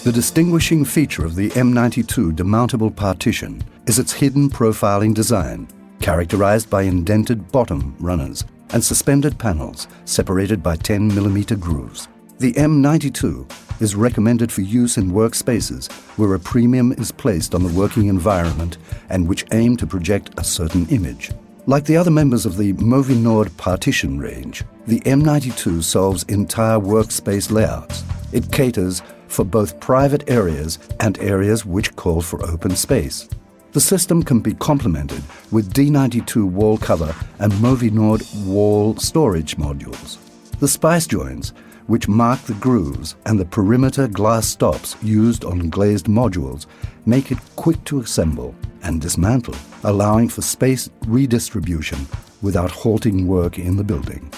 The distinguishing feature of the M92 demountable partition is its hidden profiling design, characterized by indented bottom runners and suspended panels separated by 10mm grooves. The M92 is recommended for use in workspaces where a premium is placed on the working environment and which aim to project a certain image. Like the other members of the Mobiliario partition range, the M92 solves entire workspace layouts. It caters for both private areas and areas which call for open space. The system can be complemented with D92 wall cover and Mobiliario wall storage modules. The spice joints, which mark the grooves, and the perimeter glass stops used on glazed modules make it quick to assemble and dismantle, allowing for space redistribution without halting work in the building.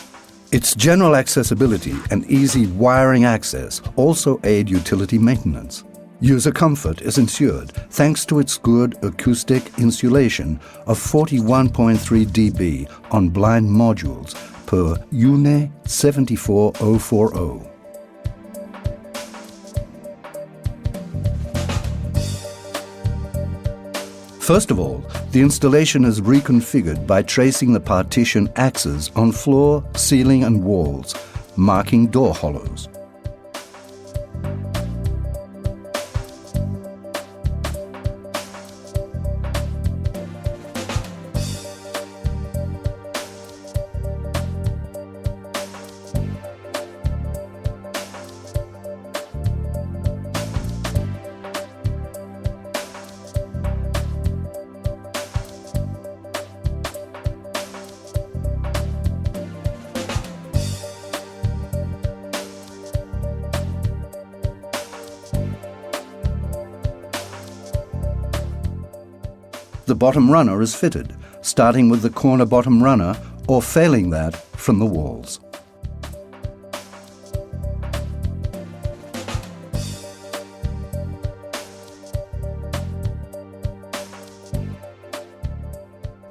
Its general accessibility and easy wiring access also aid utility maintenance. User comfort is ensured thanks to its good acoustic insulation of 41.3 dB on blind modules per UNE 74040. First of all, the installation is reconfigured by tracing the partition axes on floor, ceiling and walls, marking door hollows. The bottom runner is fitted, starting with the corner bottom runner or failing that from the walls.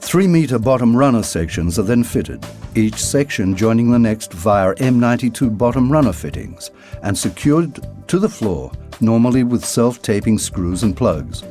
Three-metre bottom runner sections are then fitted, each section joining the next via M92 bottom runner fittings and secured to the floor, normally with self-taping screws and plugs.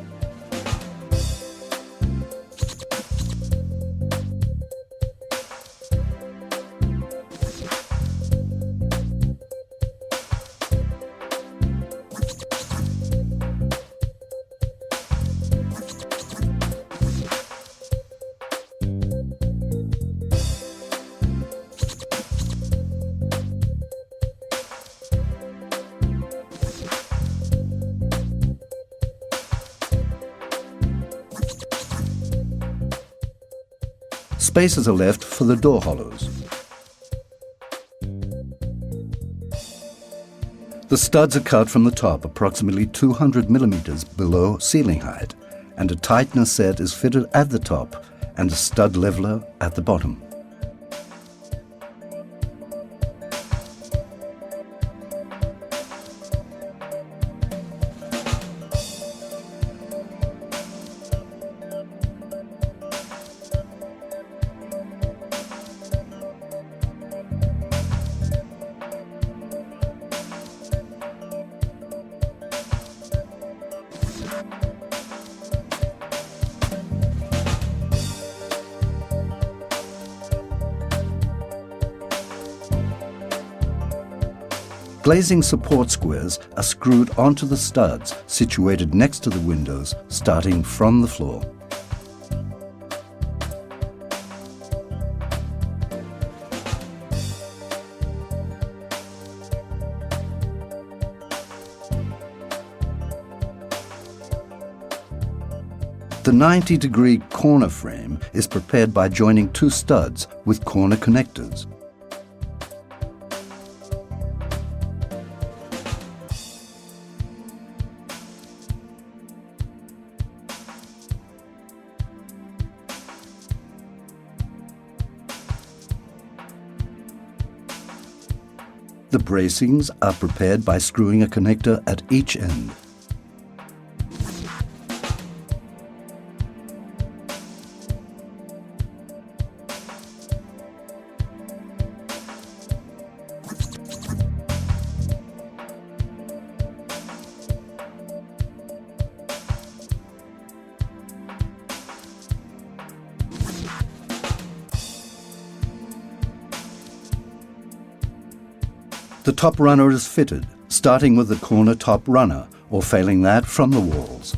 Spaces are left for the door hollows. The studs are cut from the top approximately 200mm below ceiling height, and a tightener set is fitted at the top and a stud leveler at the bottom. Glazing support squares are screwed onto the studs situated next to the windows, starting from the floor. The 90-degree corner frame is prepared by joining two studs with corner connectors. The bracings are prepared by screwing a connector at each end. The top runner is fitted, starting with the corner top runner, or failing that, from the walls.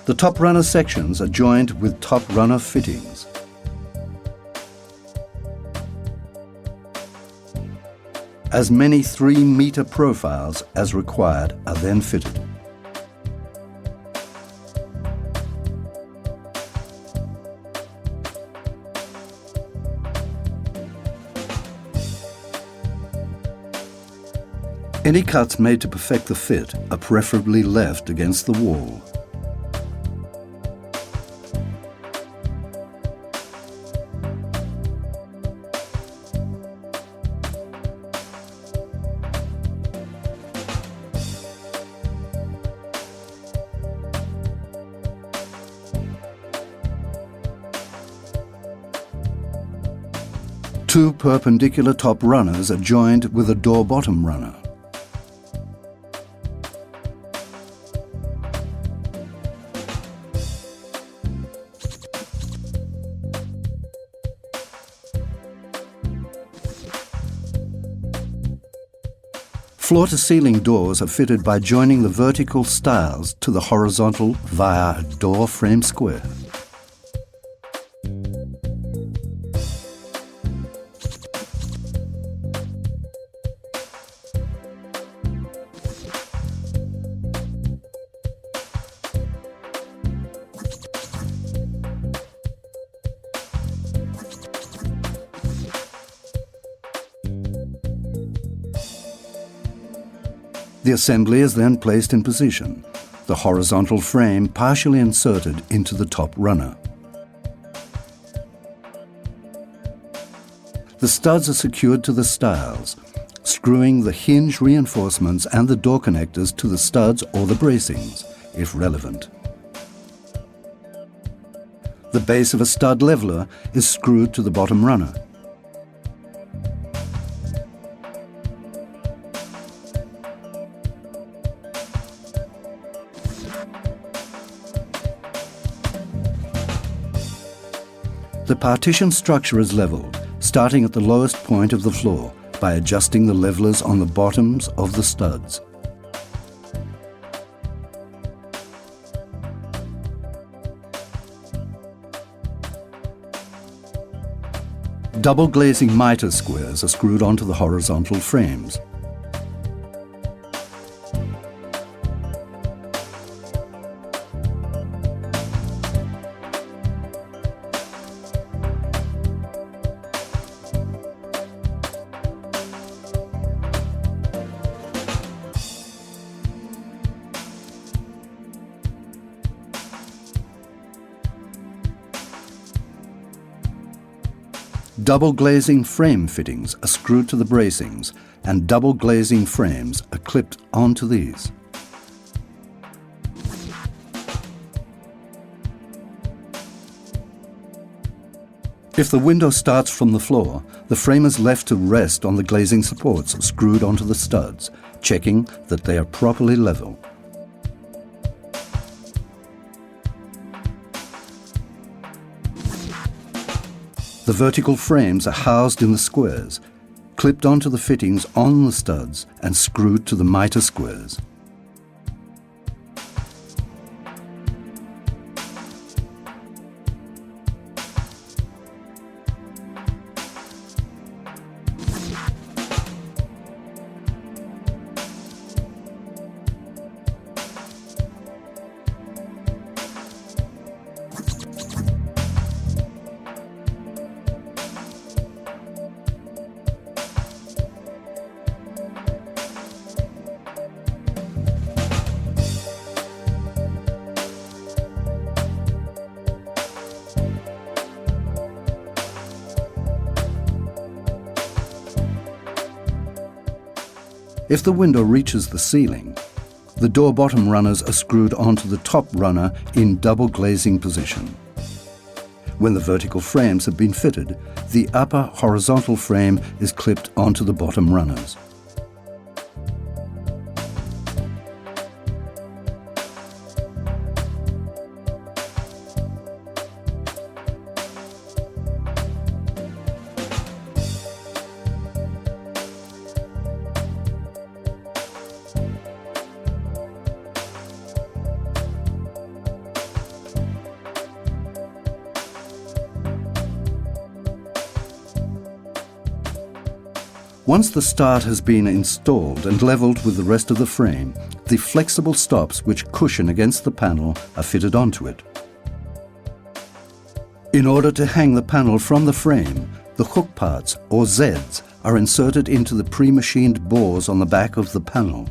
The top runner sections are joined with top runner fittings. As many 3-metre profiles as required are then fitted. Any cuts made to perfect the fit are preferably left against the wall. Two perpendicular top runners are joined with a door bottom runner. Floor-to-ceiling doors are fitted by joining the vertical stiles to the horizontal via a door frame square. The assembly is then placed in position, the horizontal frame partially inserted into the top runner. The studs are secured to the stiles, screwing the hinge reinforcements and the door connectors to the studs or the bracings, if relevant. The base of a stud leveler is screwed to the bottom runner. The partition structure is levelled, starting at the lowest point of the floor by adjusting the levelers on the bottoms of the studs. Double glazing mitre squares are screwed onto the horizontal frames. Double glazing frame fittings are screwed to the bracings, and double glazing frames are clipped onto these. If the window starts from the floor, the frame is left to rest on the glazing supports screwed onto the studs, checking that they are properly level. The vertical frames are housed in the squares, clipped onto the fittings on the studs and screwed to the mitre squares. If the window reaches the ceiling, the door bottom runners are screwed onto the top runner in double glazing position. When the vertical frames have been fitted, the upper horizontal frame is clipped onto the bottom runners. Once the start has been installed and levelled with the rest of the frame, the flexible stops which cushion against the panel are fitted onto it. In order to hang the panel from the frame, the hook parts, or Zs, are inserted into the pre-machined bores on the back of the panel.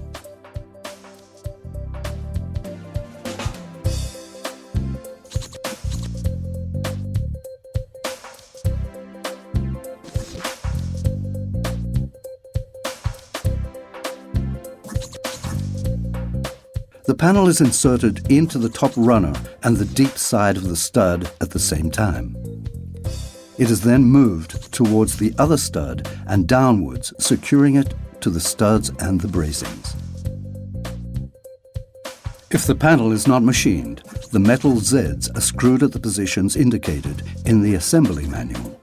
The panel is inserted into the top runner and the deep side of the stud at the same time. It is then moved towards the other stud and downwards, securing it to the studs and the bracings. If the panel is not machined, the metal Zs are screwed at the positions indicated in the assembly manual.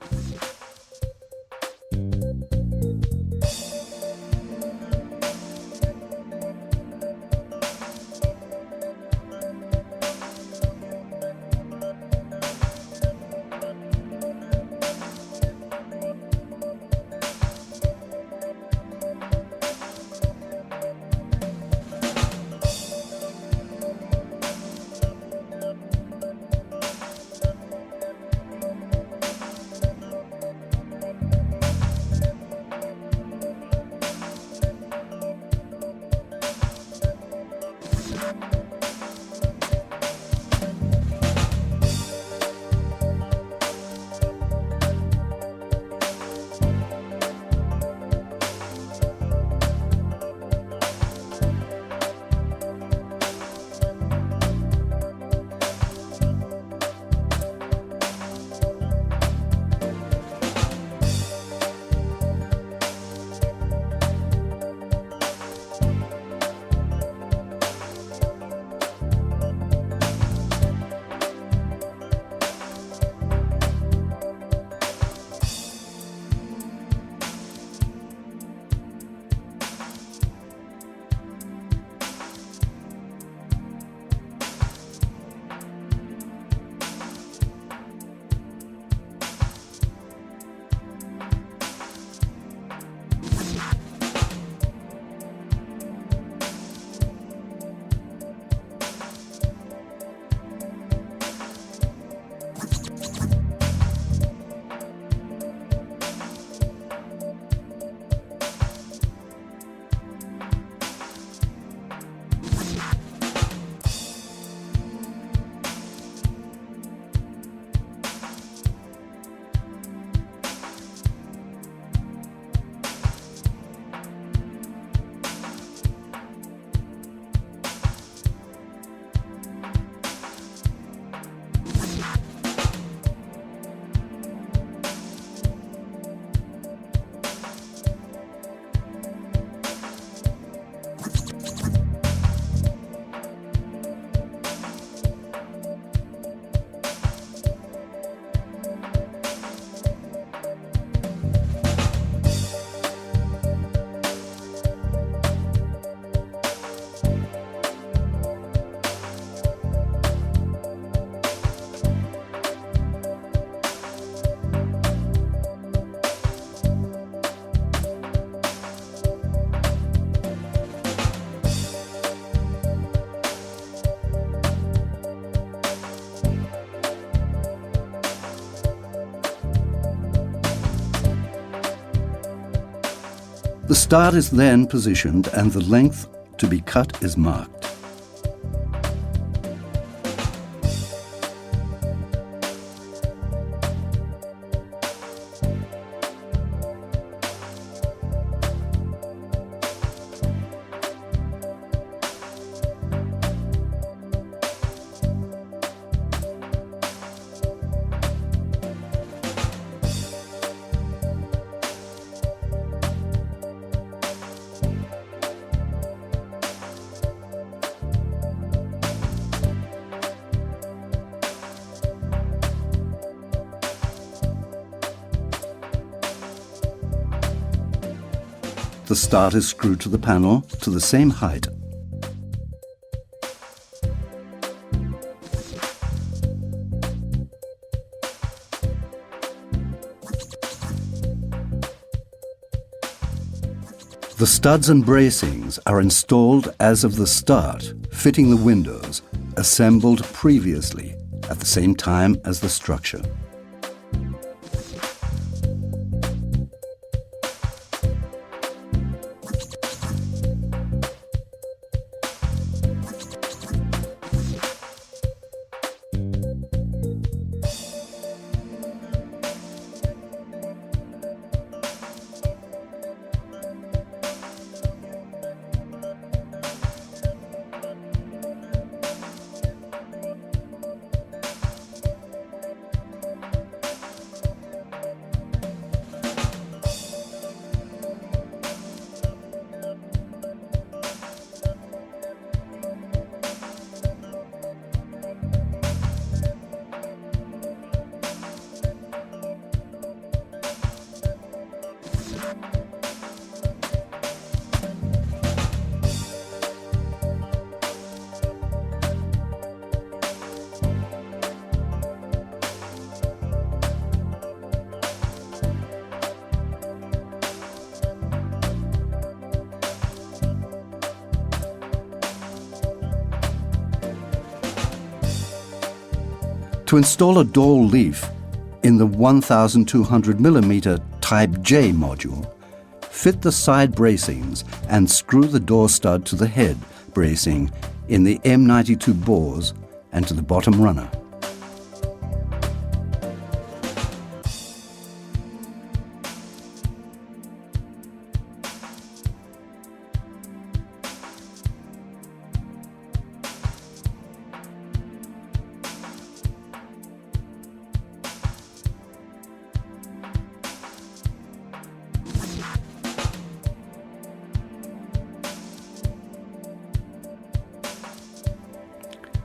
The start is then positioned and the length to be cut is marked. The start is screwed to the panel to the same height. The studs and bracings are installed as of the start, fitting the windows, assembled previously at the same time as the structure. To install a door leaf in the 1200mm Type J module, fit the side bracings and screw the door stud to the head bracing in the M92 bores and to the bottom runner.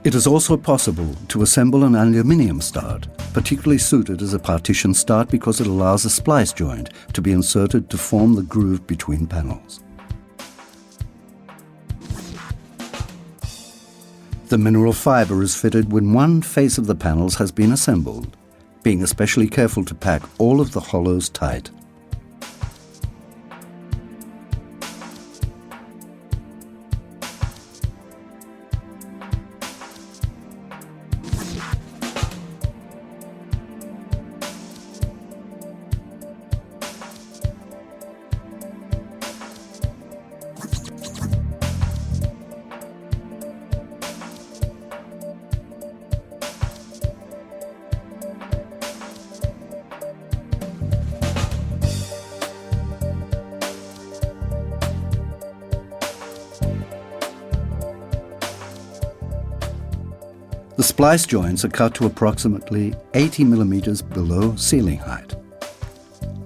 It is also possible to assemble an aluminium start, particularly suited as a partition start because it allows a splice joint to be inserted to form the groove between panels. The mineral fibre is fitted when one face of the panels has been assembled, being especially careful to pack all of the hollows tight. The splice joints are cut to approximately 80mm below ceiling height.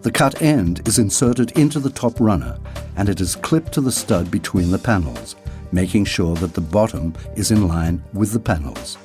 The cut end is inserted into the top runner and it is clipped to the stud between the panels, making sure that the bottom is in line with the panels.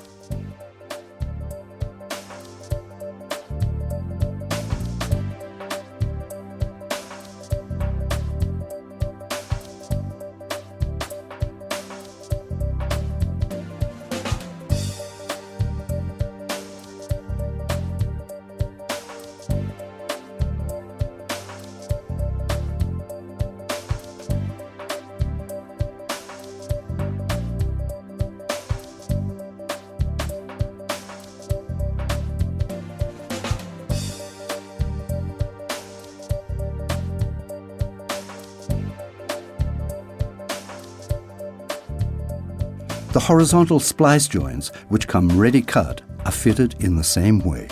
The horizontal splice joints, which come ready cut, are fitted in the same way.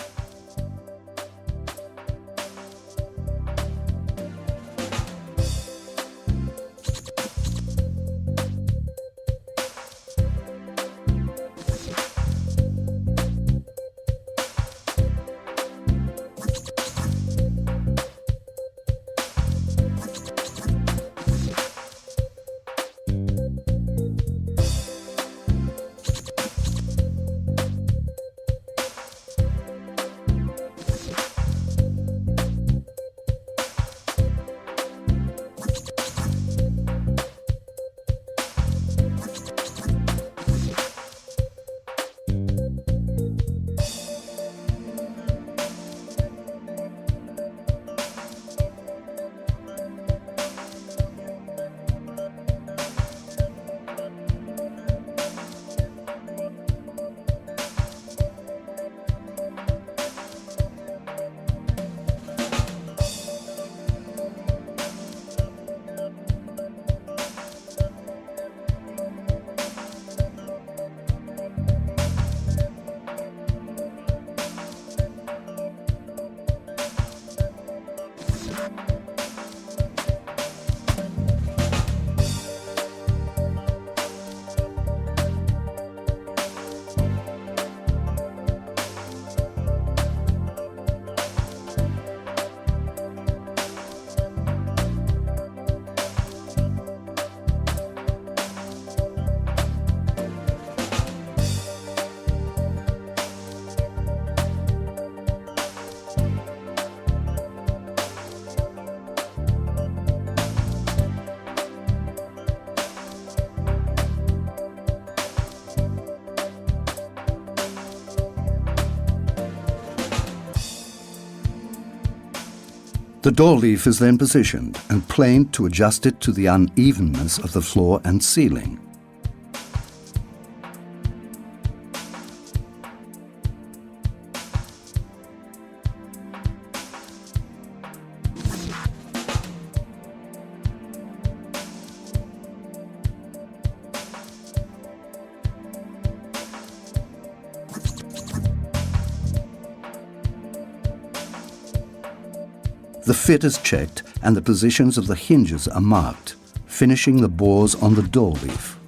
The door leaf is then positioned and planed to adjust it to the unevenness of the floor and ceiling. The fit is checked and the positions of the hinges are marked, finishing the bores on the door leaf.